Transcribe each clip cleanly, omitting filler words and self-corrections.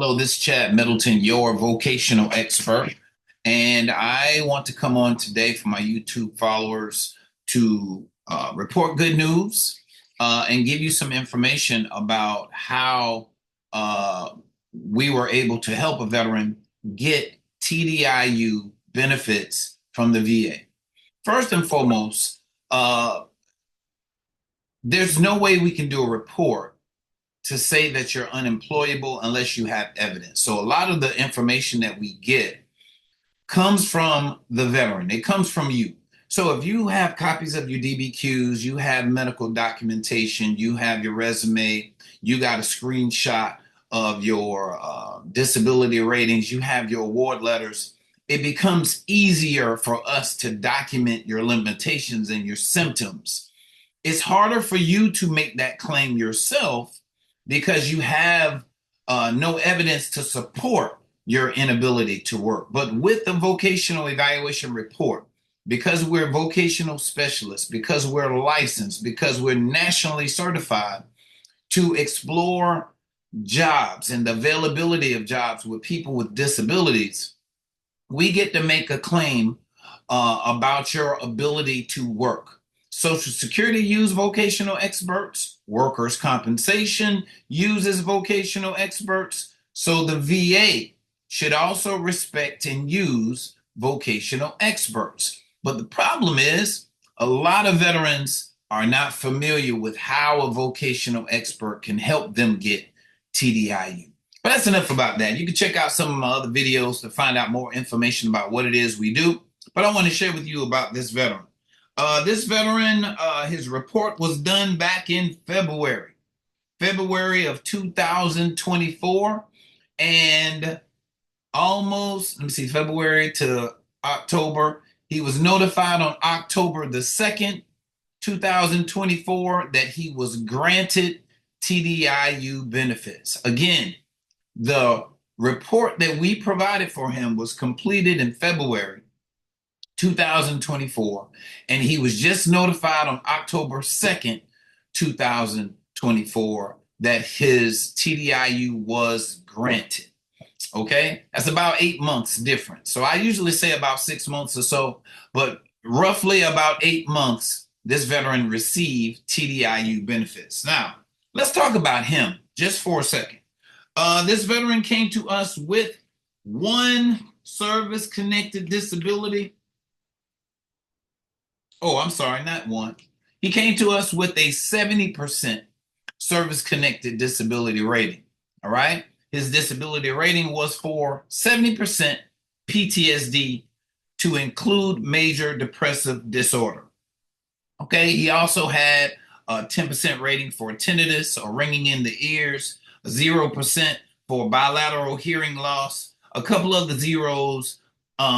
Hello, this is Chad Middleton, your vocational expert. And I want to come on today for my YouTube followers to report good news and give you some information about how we were able to help a veteran get TDIU benefits from the VA. First and foremost, uh, there's no way we can do a report to say that you're unemployable unless you have evidence. So a lot of the information that we get comes from the veteran. It comes from you. So if you have copies of your DBQs, you have medical documentation, you have your resume, you got a screenshot of your disability ratings, you have your award letters, it becomes easier for us to document your limitations and your symptoms. It's harder for you to make that claim yourself because you have no evidence to support your inability to work. But with the vocational evaluation report, because we're vocational specialists, because we're licensed, because we're nationally certified to explore jobs and the availability of jobs with people with disabilities, we get to make a claim about your ability to work. Social Security uses vocational experts. Workers' compensation uses vocational experts. So the VA should also respect and use vocational experts. But the problem is a lot of veterans are not familiar with how a vocational expert can help them get TDIU. But that's enough about that. You can check out some of my other videos to find out more information about what it is we do. But I want to share with you about this veteran. This veteran, his report was done back in February of 2024, and almost, let me see, February to October. He was notified on October the 2nd, 2024, that he was granted TDIU benefits. Again, the report that we provided for him was completed in February 2024, and he was just notified on October 2nd, 2024, that his TDIU was granted. Okay, that's about 8 months difference. So I usually say about 6 months or so, but roughly about 8 months, this veteran received TDIU benefits. Now, let's talk about him just for a second. This veteran came to us with one service-connected disability. Oh, I'm sorry, not one. He came to us with a 70% service-connected disability rating. All right. His disability rating was for 70% PTSD to include major depressive disorder. Okay. He also had a 10% rating for tinnitus or ringing in the ears, 0% for bilateral hearing loss, a couple of the zeros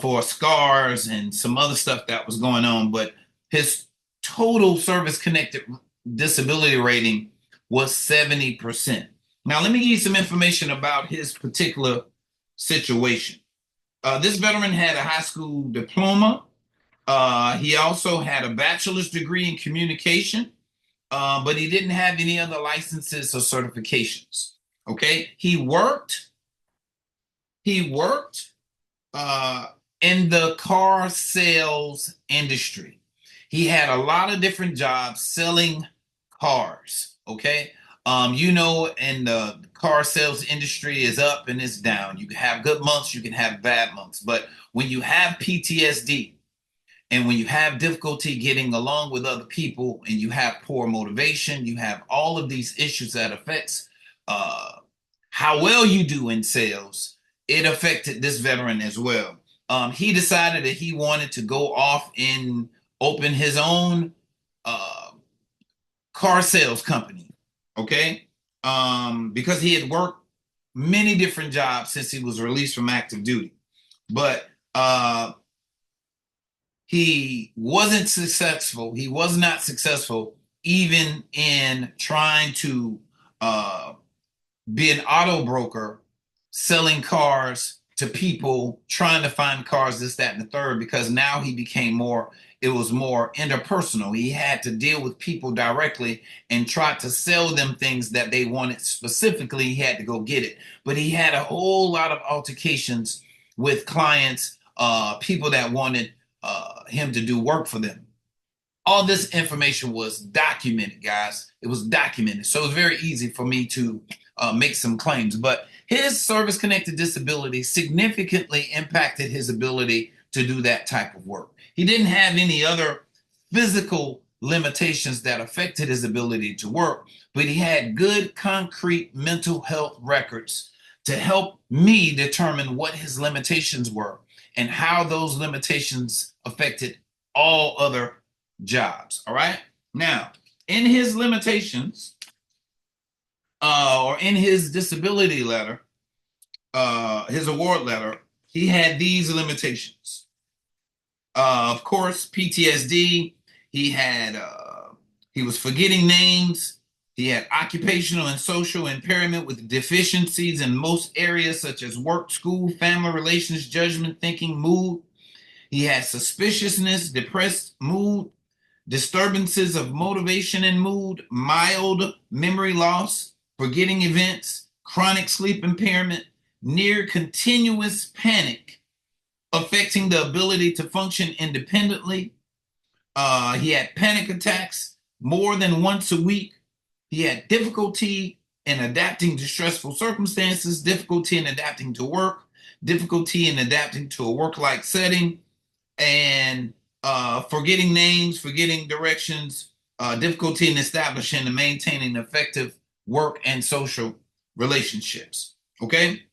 for scars and some other stuff that was going on. But his total service-connected disability rating was 70%. Now, let me give you some information about his particular situation. This veteran had a high school diploma. He also had a bachelor's degree in communication, but he didn't have any other licenses or certifications. Okay, he worked in the car sales industry. He had a lot of different jobs selling cars. Okay. In the car sales industry is up and it's down. You can have good months, you can have bad months. But when you have PTSD and when you have difficulty getting along with other people and you have poor motivation, you have all of these issues that affects how well you do in sales, it affected this veteran as well. He decided that he wanted to go off and open his own car sales company. Okay. Because he had worked many different jobs since he was released from active duty. But he wasn't successful. He was not successful even in trying to be an auto broker selling cars to people trying to find cars, this, that, and the third, because now he became more, it was more interpersonal. He had to deal with people directly and try to sell them things that they wanted specifically. He had to go get it. But he had a whole lot of altercations with clients, people that wanted him to do work for them. All this information was documented, guys. It was documented. So it was very easy for me to make some claims. But his service connected disability significantly impacted his ability to do that type of work. He didn't have any other physical limitations that affected his ability to work, but he had good, concrete mental health records to help me determine what his limitations were and how those limitations affected all other jobs. All right. Now, in his limitations, or in his disability letter, his award letter, he had these limitations. Of course, PTSD. He had he was forgetting names. He had occupational and social impairment with deficiencies in most areas such as work, school, family relations, judgment, thinking, mood. He had suspiciousness, depressed mood, disturbances of motivation and mood, mild memory loss, forgetting events, chronic sleep impairment, near continuous panic, affecting the ability to function independently. He had panic attacks more than once a week. He had difficulty in adapting to stressful circumstances, difficulty in adapting to work, difficulty in adapting to a work-like setting, and forgetting names, forgetting directions, difficulty in establishing and maintaining effective work and social relationships. Okay?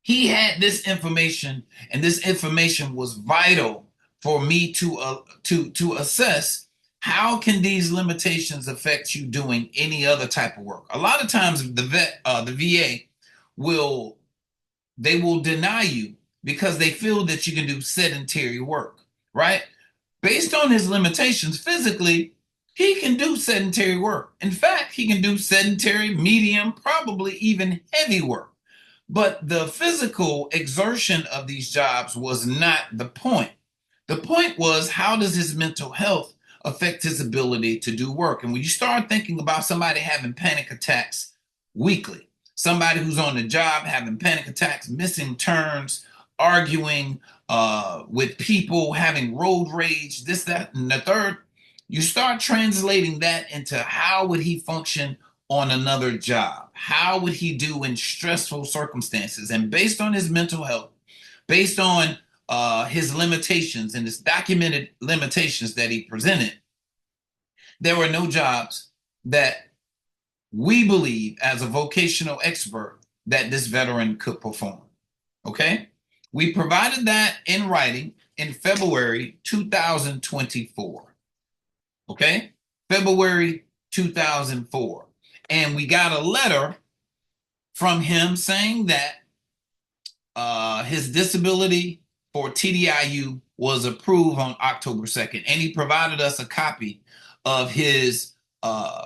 He had this information, and this information was vital for me to assess how can these limitations affect you doing any other type of work. A lot of times the VA will deny you because they feel that you can do sedentary work, right? Based on his limitations physically, he can do sedentary work. In fact, he can do sedentary, medium, probably even heavy work. But the physical exertion of these jobs was not the point. The point was, how does his mental health affect his ability to do work? And when you start thinking about somebody having panic attacks weekly, somebody who's on the job having panic attacks, missing turns, arguing with people, having road rage, this, that, and the third, you start translating that into how would he function on another job? How would he do in stressful circumstances? And based on his mental health, based on his limitations and his documented limitations that he presented, there were no jobs that we believe as a vocational expert that this veteran could perform. Okay? We provided that in writing in February 2024. Okay? February 2004. And we got a letter from him saying that his disability for TDIU was approved on October 2nd. And he provided us a copy of his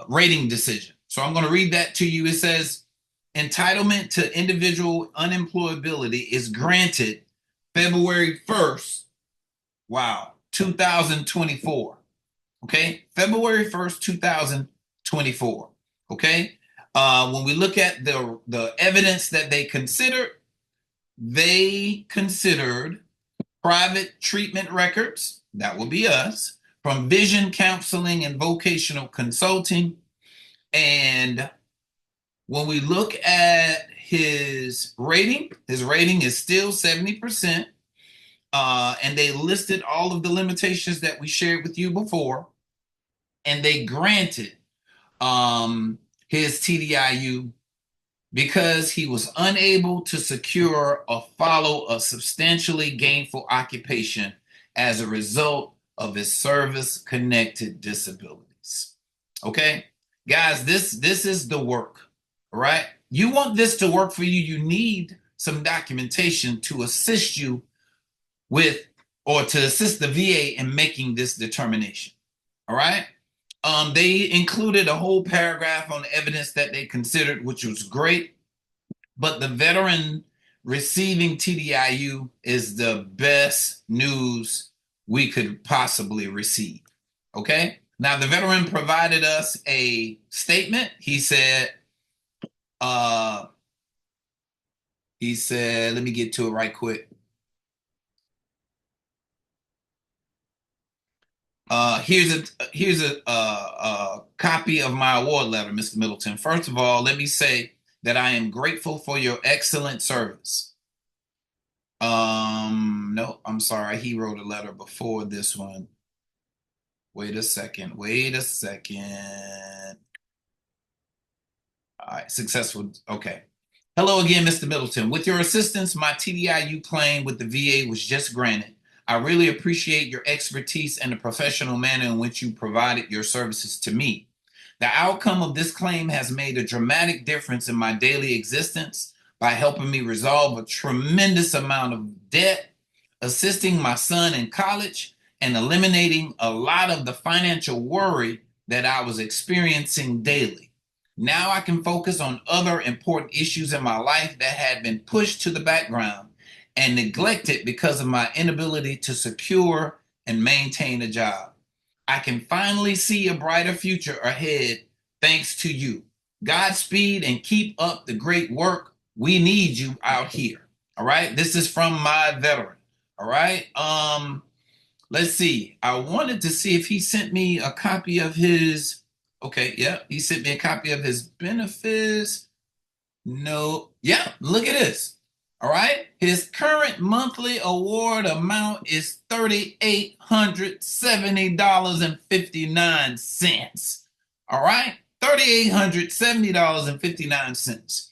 rating decision. So I'm going to read that to you. It says, entitlement to individual unemployability is granted February 1st, 2024. Okay, February 1st, 2024. Okay, when we look at the evidence that they considered private treatment records, that will be us, from vision counseling and vocational consulting. And when we look at his rating is still 70%. And they listed all of the limitations that we shared with you before. And they granted his TDIU because he was unable to secure or follow a substantially gainful occupation as a result of his service-connected disabilities. Okay, guys, this is the work, all right? You want this to work for you, you need some documentation to assist you with, or to assist the VA in making this determination, all right? They included a whole paragraph on the evidence that they considered, which was great, but the veteran receiving TDIU is the best news we could possibly receive. Okay. Now, the veteran provided us a statement. Uh, he said, let me get to it right quick. Here's a copy of my award letter, Mr. Middleton. First of all, let me say that I am grateful for your excellent service. No, I'm sorry. He wrote a letter before this one. Wait a second. Wait a second. All right, successful. Okay. Hello again, Mr. Middleton. With your assistance, my TDIU claim with the VA was just granted. I really appreciate your expertise and the professional manner in which you provided your services to me. The outcome of this claim has made a dramatic difference in my daily existence by helping me resolve a tremendous amount of debt, assisting my son in college, and eliminating a lot of the financial worry that I was experiencing daily. Now I can focus on other important issues in my life that had been pushed to the background and neglected because of my inability to secure and maintain a job. I can finally see a brighter future ahead thanks to you. Godspeed and keep up the great work. We need you out here. All right. This is from my veteran. All right. Let's see. I wanted to see if he sent me a copy of his. Okay, yeah, he sent me a copy of his benefits. No, yeah, look at this. All right, his current monthly award amount is $3,870.59. All right, $3,870.59.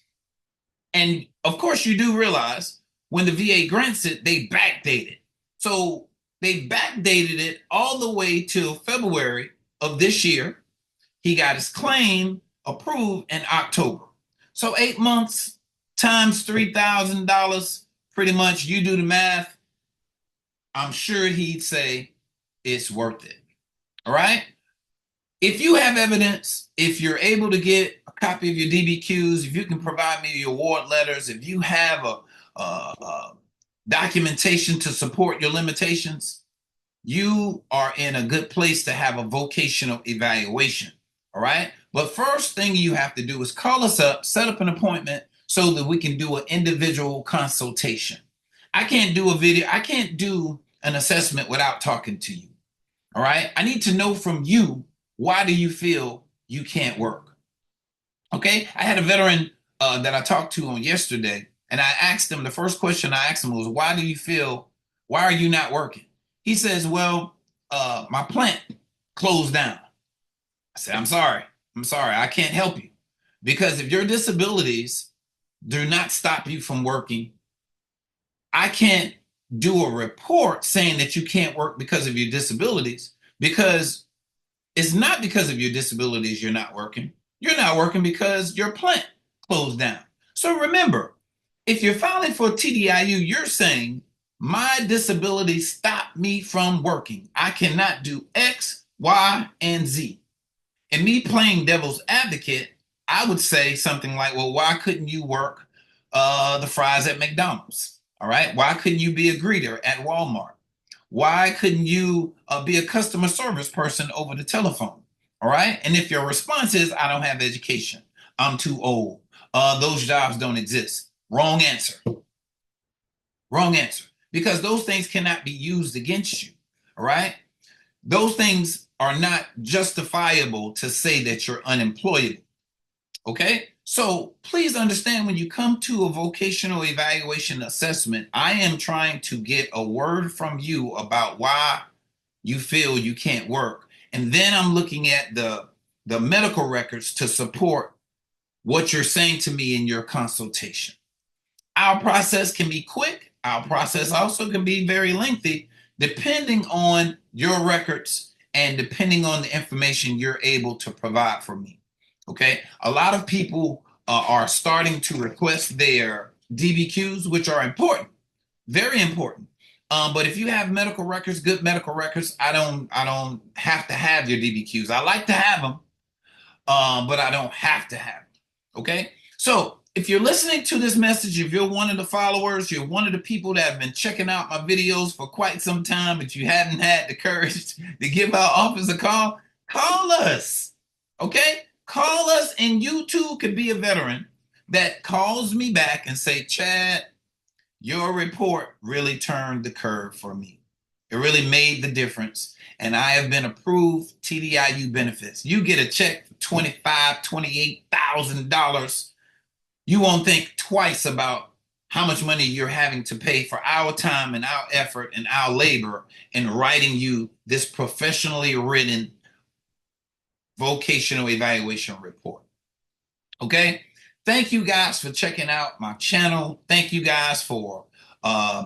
And of course, you do realize when the VA grants it, they backdate it. So they backdated it all the way till February of this year. He got his claim approved in October. So 8 months times $3,000, pretty much, you do the math. I'm sure he'd say it's worth it. All right. If you have evidence, if you're able to get a copy of your DBQs, if you can provide me your award letters, if you have a documentation to support your limitations, you are in a good place to have a vocational evaluation. All right. But first thing you have to do is call us up, set up an appointment so that we can do an individual consultation. I can't do a video, I can't do an assessment without talking to you. All right. I need to know from you, why do you feel you can't work? Okay. I had a veteran that I talked to on yesterday, and I asked him, the first question I asked him was, why are you not working? He says, well, my plant closed down. I said, I'm sorry. I can't help you. Because if your disabilities do not stop you from working, I can't do a report saying that you can't work because of your disabilities, because it's not because of your disabilities you're not working. You're not working because your plant closed down. So remember, if you're filing for TDIU, you're saying my disability stopped me from working. I cannot do X, Y, and Z. And me playing devil's advocate, I would say something like, well, why couldn't you work the fries at McDonald's? All right. Why couldn't you be a greeter at Walmart? Why couldn't you be a customer service person over the telephone? All right. And if your response is, I don't have education, I'm too old, those jobs don't exist. Wrong answer. Wrong answer. Because those things cannot be used against you. All right. Those things are not justifiable to say that you're unemployable. Okay. So please understand, when you come to a vocational evaluation assessment, I am trying to get a word from you about why you feel you can't work. And then I'm looking at the medical records to support what you're saying to me in your consultation. Our process can be quick. Our process also can be very lengthy, depending on your records and depending on the information you're able to provide for me. Okay. A lot of people are starting to request their DBQs, which are important, very important. But if you have medical records, good medical records, I don't have to have your DBQs. I like to have them, but I don't have to have them. Okay. So if you're listening to this message, if you're one of the followers, you're one of the people that have been checking out my videos for quite some time, but you haven't had the courage to give our office a call us. Okay? Call us, and you too could be a veteran that calls me back and say, Chad, your report really turned the curve for me. It really made the difference. And I have been approved TDIU benefits. You get a check for $25,000, $28,000. You won't think twice about how much money you're having to pay for our time and our effort and our labor in writing you this professionally written vocational evaluation report. Okay? Thank you guys for checking out my channel. Thank you guys for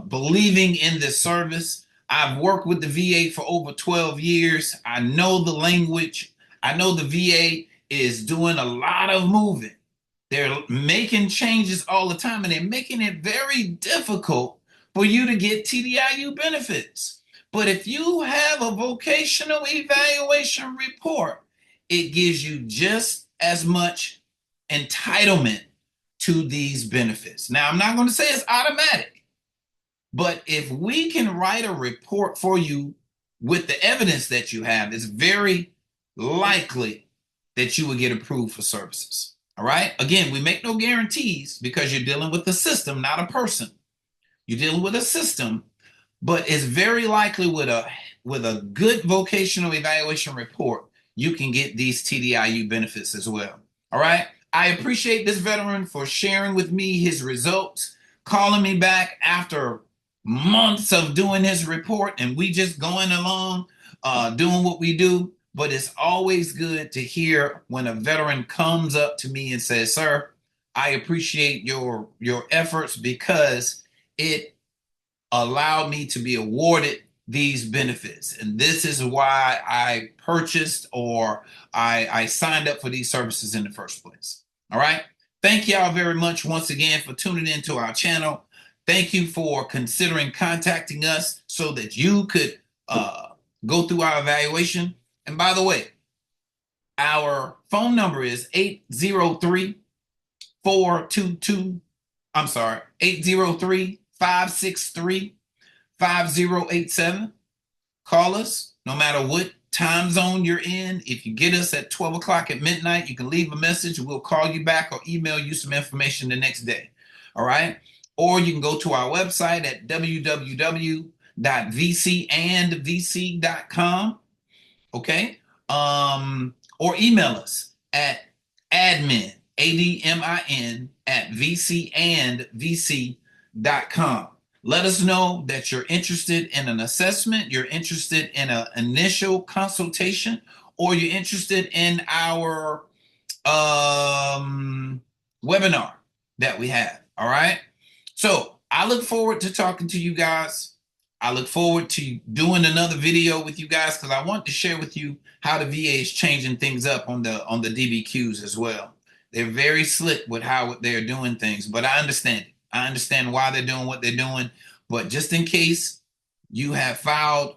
believing in this service. I've worked with the VA for over 12 years. I know the language. I know the VA is doing a lot of moving. They're making changes all the time, and they're making it very difficult for you to get TDIU benefits. But if you have a vocational evaluation report, it gives you just as much entitlement to these benefits. Now, I'm not going to say it's automatic, but if we can write a report for you with the evidence that you have, it's very likely that you will get approved for services. All right. Again, we make no guarantees because you're dealing with a system, not a person. You're dealing with a system, but it's very likely with a good vocational evaluation report, you can get these TDIU benefits as well. All right. I appreciate this veteran for sharing with me his results, calling me back after months of doing his report, and we just going along, doing what we do. But it's always good to hear when a veteran comes up to me and says, sir, I appreciate your efforts because it allowed me to be awarded these benefits. And this is why I purchased or I signed up for these services in the first place. All right. Thank y'all very much once again for tuning into our channel. Thank you for considering contacting us so that you could go through our evaluation. And by the way, our phone number is 803-563-5087. Call us no matter what time zone you're in. If you get us at 12 o'clock at midnight, you can leave a message. We'll call you back or email you some information the next day. All right. Or you can go to our website at www.vcandvc.com. Okay. Or email us at admin, ADMIN, at vcandvc.com. Let us know that you're interested in an assessment, you're interested in an initial consultation, or you're interested in our webinar that we have. All right. So I look forward to talking to you guys. I look forward to doing another video with you guys because I want to share with you how the VA is changing things up on the DBQs as well. They're very slick with how they're doing things, but I understand it. I understand why they're doing what they're doing. But just in case you have filed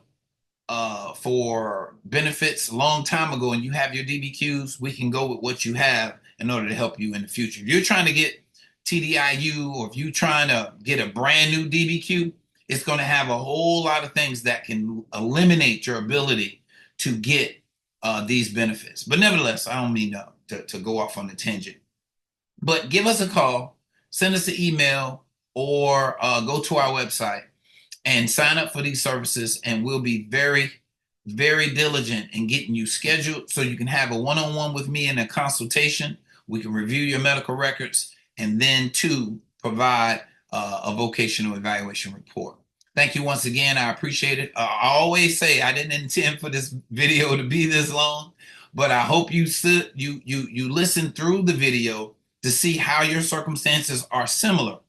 for benefits a long time ago and you have your DBQs, we can go with what you have in order to help you in the future. If you're trying to get TDIU or if you're trying to get a brand new DBQ, it's going to have a whole lot of things that can eliminate your ability to get these benefits. But nevertheless, I don't mean to go off on a tangent. But give us a call, send us an email, or go to our website and sign up for these services, and we'll be very, very diligent in getting you scheduled so you can have a one-on-one with me in a consultation. We can review your medical records and then to provide a vocational evaluation report. Thank you once again. I appreciate it. I always say I didn't intend for this video to be this long, but I hope you listen through the video to see how your circumstances are similar.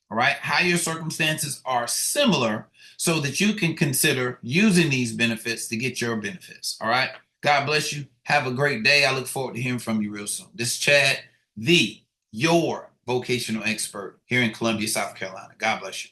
All right, how your circumstances are similar so that you can consider using these benefits to get your benefits. All right, God bless you. Have a great day. I look forward to hearing from you real soon. This is Chad, your vocational expert here in Columbia, South Carolina. God bless you.